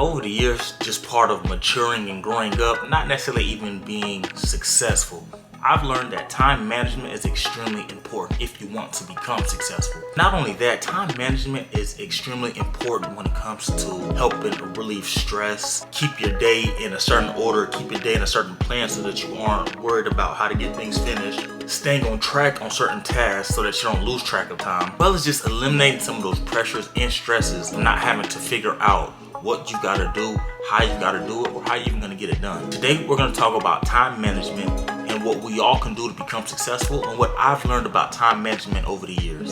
over the years, just part of maturing and growing up, not necessarily even being successful, I've learned that time management is extremely important if you want to become successful. Not only that, time management is extremely important when it comes to helping relieve stress, keep your day in a certain order, keep your day in a certain plan so that you aren't worried about how to get things finished, staying on track on certain tasks so that you don't lose track of time, as well as just eliminating some of those pressures and stresses of not having to figure out what you gotta do, how you gotta do it, or how you're even gonna get it done. Today, we're gonna talk about time management and what we all can do to become successful and what I've learned about time management over the years.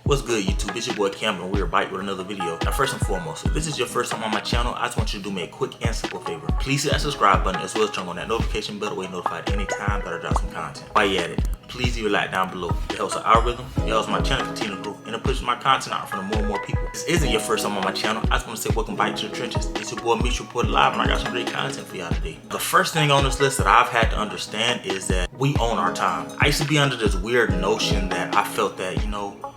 What's good, YouTube? It's your boy Campbell, and we're back with another video. Now, first and foremost, if this is your first time on my channel, I just want you to do me a quick and simple favor. Please hit that subscribe button as well as turn on that notification bell to get notified anytime that I drop some content. While you're at it, please leave a like down below. It helps the algorithm, it helps my channel continue to grow, and it pushes my content out in front of more and more people. If this isn't your first time on my channel, I just want to say welcome back to the trenches. It's your boy Demetrius reported live, and I got some great content for y'all today. The first thing on this list that I've had to understand is that we own our time. I used to be under this weird notion that I felt that,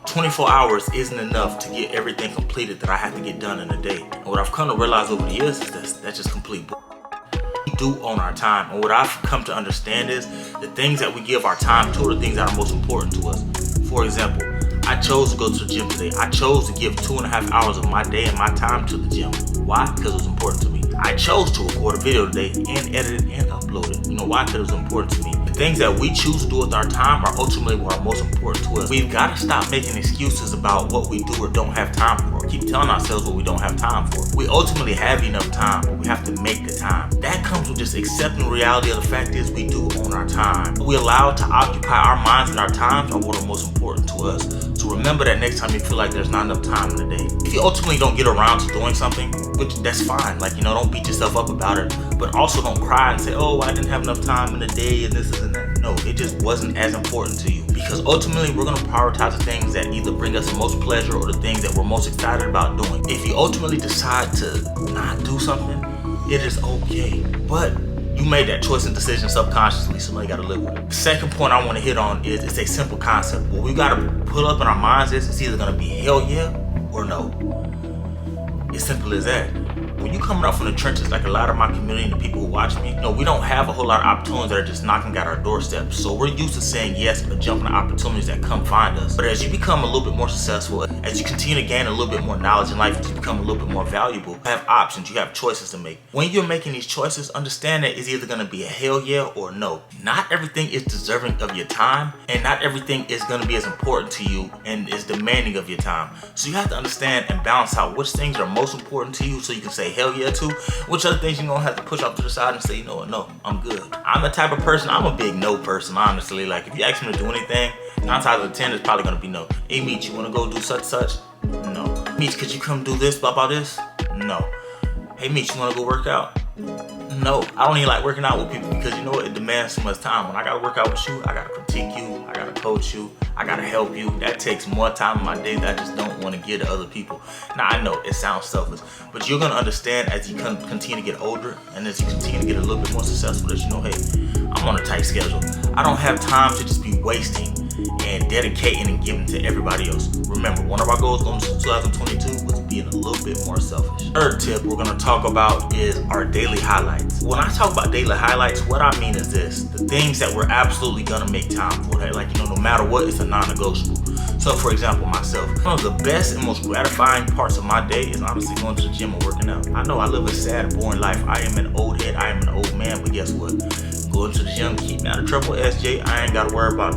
24 hours isn't enough to get everything completed that I have to get done in a day. And what I've come to realize over the years is that's just complete bull. We do own our time, and what I've come to understand is the things that we give our time to are the things that are most important to us. For example, I chose to go to the gym today. I chose to give 2.5 hours of my day and my time to the gym. Why? Because it was important to me. I chose to record a video today and edit it and upload it. Why? Because it was important to me. The things that we choose to do with our time are ultimately what are most important to us. We've got to stop making excuses about what we do or don't have time for. Keep telling ourselves what we don't have time for. We ultimately have enough time, but we have to make the time. That comes with just accepting the reality of the fact is we do own our time. We allow it to occupy our minds and our times are what are most important to us. So remember that next time you feel like there's not enough time in the day. If you ultimately don't get around to doing something, which that's fine. Don't beat yourself up about it, but also don't cry and say, oh, I didn't have enough time in the day and this and that. No, it just wasn't as important to you, because ultimately we're going to prioritize the things that either bring us the most pleasure or the things that we're most excited about doing. If you ultimately decide to not do something, it is okay, but you made that choice and decision subconsciously, so now you got to live with it. The second point I want to hit on is it's a simple concept. What we got to put up in our minds is it's either going to be hell yeah or no. It's simple as that. When you coming up from the trenches, like a lot of my community and the people who watch me, we don't have a whole lot of opportunities that are just knocking at our doorstep. So we're used to saying yes or jumping to opportunities that come find us. But as you become a little bit more successful, as you continue to gain a little bit more knowledge in life, as you become a little bit more valuable, you have options, you have choices to make. When you're making these choices, understand that it's either going to be a hell yeah or no. Not everything is deserving of your time, and not everything is going to be as important to you and is demanding of your time. So you have to understand and balance out which things are most important to you so you can say hell yeah to, which other things you're going to have to push off to the side and say, you know what, no, I'm good. I'm the type of person, I'm a big no person, honestly. Like, if you ask me to do anything, 9 times out of 10, it's probably going to be no. Hey, Meech, you want to go do such? No. Meech, could you come do this, blah, blah, this? No. Hey, Meech, you want to go work out? No. I don't even like working out with people because you know what? It demands so much time. When I got to work out with you, I got to critique you, I got to coach you, I got to help you. That takes more time in my day that I just don't want to give to other people. Now, I know it sounds selfish, but you're going to understand as you continue to get older and as you continue to get a little bit more successful that hey, I'm on a tight schedule. I don't have time to just be wasting and dedicating and giving to everybody else. Remember, one of our goals going into 2022 was being a little bit more selfish. Third tip we're going to talk about is our daily highlights. When I talk about daily highlights, what I mean is this: the things that we're absolutely going to make time for. No matter what, it's a non-negotiable. So for example, myself, one of the best and most gratifying parts of my day is honestly going to the gym and working out. I know I live a sad, boring life. I am an old head, I am an old man, but guess what? Going to the gym, keep me out of trouble, SJ. I ain't got to worry about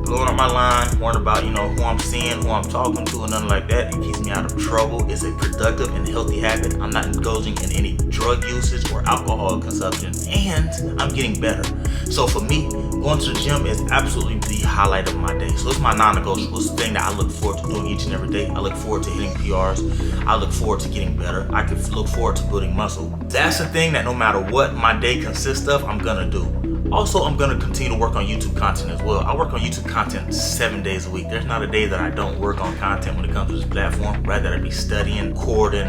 blowing up my line, worrying about, who I'm seeing, who I'm talking to, and nothing like that. It keeps me out of trouble. It's a productive and healthy habit. I'm not indulging in any drug usage or alcohol consumption, and I'm getting better. So for me, going to the gym is absolutely the highlight of my day. So it's my non-negotiable. It's the thing that I look forward to doing each and every day. I look forward to hitting PRs. I look forward to getting better. I can look forward to building muscle. That's the thing that no matter what my day consists of, I'm gonna do. Also, I'm gonna continue to work on YouTube content as well. I work on YouTube content 7 days a week. There's not a day that I don't work on content when it comes to this platform. Rather I be studying, recording,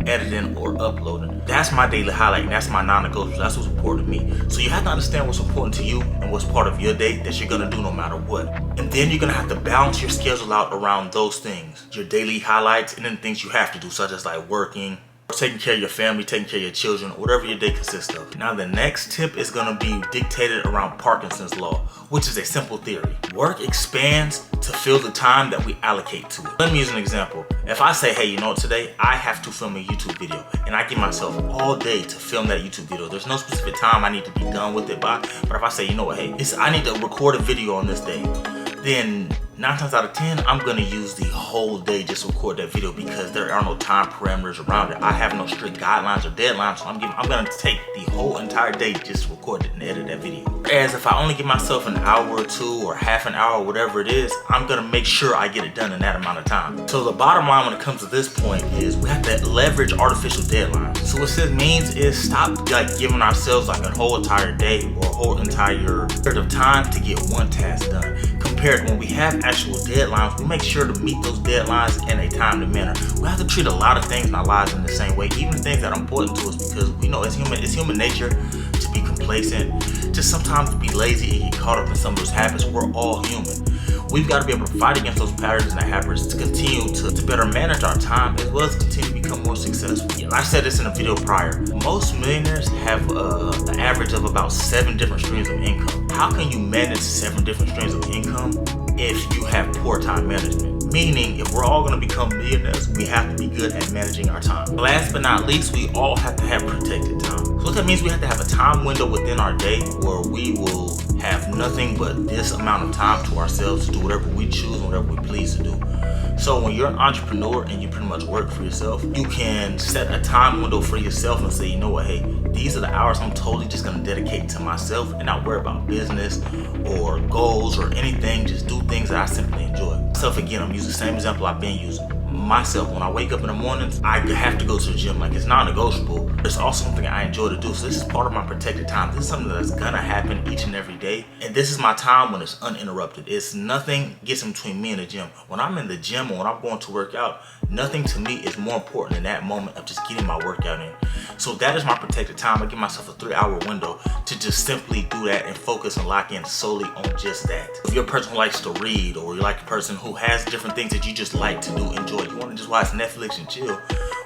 editing, or uploading. That's my daily highlight, and that's my non-negotiable. That's what's important to me. So you have to understand what's important to you and what's part of your day that you're gonna do no matter what. And then you're gonna have to balance your schedule out around those things, your daily highlights, and then things you have to do, such as like working, taking care of your family, taking care of your children, whatever your day consists of. Now the next tip is going to be dictated around Parkinsons Law, which is a simple theory. Work expands to fill the time that we allocate to it. Let me use an example. If I say, hey, you know what, today I have to film a YouTube video, and I give myself all day to film that YouTube video. There's no specific time I need to be done with it by, but if I say, you know what, hey, I need to record a video on this day, then 9 times out of 10, I'm gonna use the whole day just to record that video because there are no time parameters around it. I have no strict guidelines or deadlines, so I'm gonna take the whole entire day just to record it and edit that video. Whereas if I only give myself an hour or two or half an hour, whatever it is, I'm gonna make sure I get it done in that amount of time. So the bottom line when it comes to this point is we have to leverage artificial deadlines. So what this means is stop like giving ourselves like a whole entire day or a whole entire period of time to get one task done. Compared to when we have actual deadlines, we make sure to meet those deadlines in a timely manner. We have to treat a lot of things in our lives in the same way, even things that are important to us, because we know it's human nature to be complacent, to sometimes be lazy and get caught up in some of those habits. We're all human. We've got to be able to fight against those patterns and habits to continue to better manage our time as well as continue to become more successful. I said this in a video prior. Most millionaires have an average of about 7 different streams of income. How can you manage 7 different streams of income if you have poor time management? Meaning, if we're all going to become millionaires, we have to be good at managing our time. Last but not least, we all have to have protected time. So what that means, we have to have a time window within our day where we will have nothing but this amount of time to ourselves to do whatever we choose and whatever we please to do. So when you're an entrepreneur and you pretty much work for yourself, you can set a time window for yourself and say, you know what, hey, these are the hours I'm totally just gonna dedicate to myself and not worry about business or goals or anything. Just do things that I simply enjoy. So again, I'm using the same example I've been using. Myself, when I wake up in the mornings, I have to go to the gym. Like, it's non-negotiable. It's also something I enjoy to do. So this is part of my protected time. This is something that's gonna happen each and every day. And this is my time when it's uninterrupted. It's nothing gets in between me and the gym. When I'm in the gym or when I'm going to work out, nothing to me is more important than that moment of just getting my workout in. So that is my protected time. I give myself a 3-hour window to just simply do that and focus and lock in solely on just that. If you're a person who likes to read, or you're like a person who has different things that you just like to do, enjoy, you want to just watch Netflix and chill,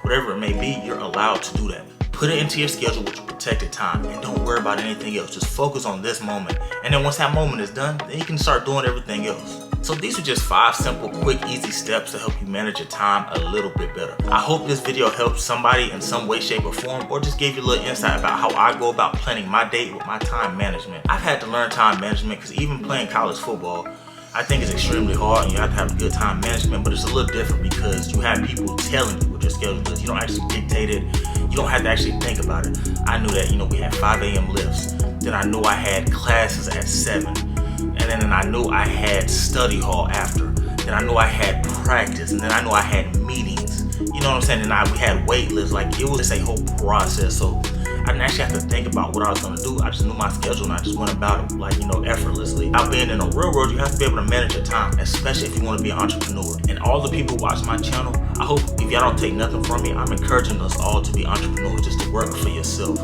whatever it may be, you're allowed to do that. Put it into your schedule with your protected time and don't worry about anything else. Just focus on this moment. And then once that moment is done, then you can start doing everything else. So these are just 5 simple, quick, easy steps to help you manage your time a little bit better. I hope this video helped somebody in some way, shape, or form, or just gave you a little insight about how I go about planning my day with my time management. I've had to learn time management because even playing college football, I think it's extremely hard and you have to have good time management, but it's a little different because you have people telling you what your schedule is. You don't actually dictate it. You don't have to actually think about it. I knew that, we had 5 a.m. lifts. Then I knew I had classes at 7. And then I knew I had study hall after. Then I knew I had practice. And then I knew I had meetings. You know what I'm saying? And we had weight lifts. Like, it was just a whole process. So I didn't actually have to think about what I was gonna do. I just knew my schedule and I just went about it, like, effortlessly. Now, being in the real world, you have to be able to manage your time, especially if you want to be an entrepreneur. And all the people watching my channel, I hope if y'all don't take nothing from me, I'm encouraging us all to be entrepreneurs, just to work for yourself.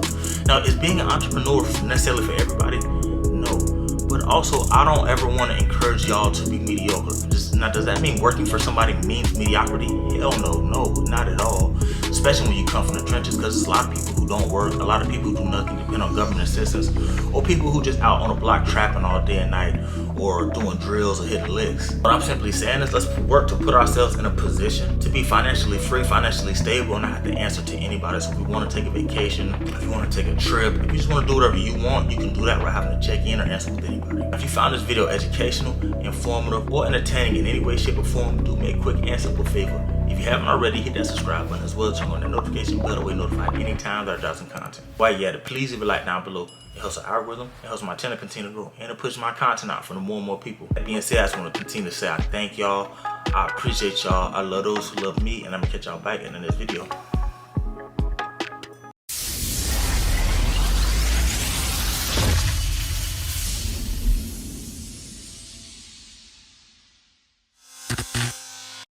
Now, is being an entrepreneur necessarily for everybody? No. But also, I don't ever want to encourage y'all to be mediocre. Now, does that mean working for somebody means mediocrity? Hell no, not at all. Especially when you come from the trenches, because there's a lot of people who don't work, a lot of people who do nothing, depend on government assistance, or people who just out on the block trapping all day and night, or doing drills or hitting licks. What I'm simply saying is let's work to put ourselves in a position to be financially free, financially stable, and not have to answer to anybody. So if we want to take a vacation, if you want to take a trip, if you just want to do whatever you want, you can do that without having to check in or answer with anybody. If you found this video educational, informative, or entertaining in any way, shape, or form, do me a quick and simple favor. If you haven't already, hit that subscribe button as well as turn on that notification bell to be notified anytime that I drop some content. While you're at it, please leave a like down below. It helps the algorithm, it helps my channel continue to grow, and it pushes my content out for more and more people. That being said, I just want to continue to say I thank y'all, I appreciate y'all, I love those who love me, and I'm gonna catch y'all back in the next video.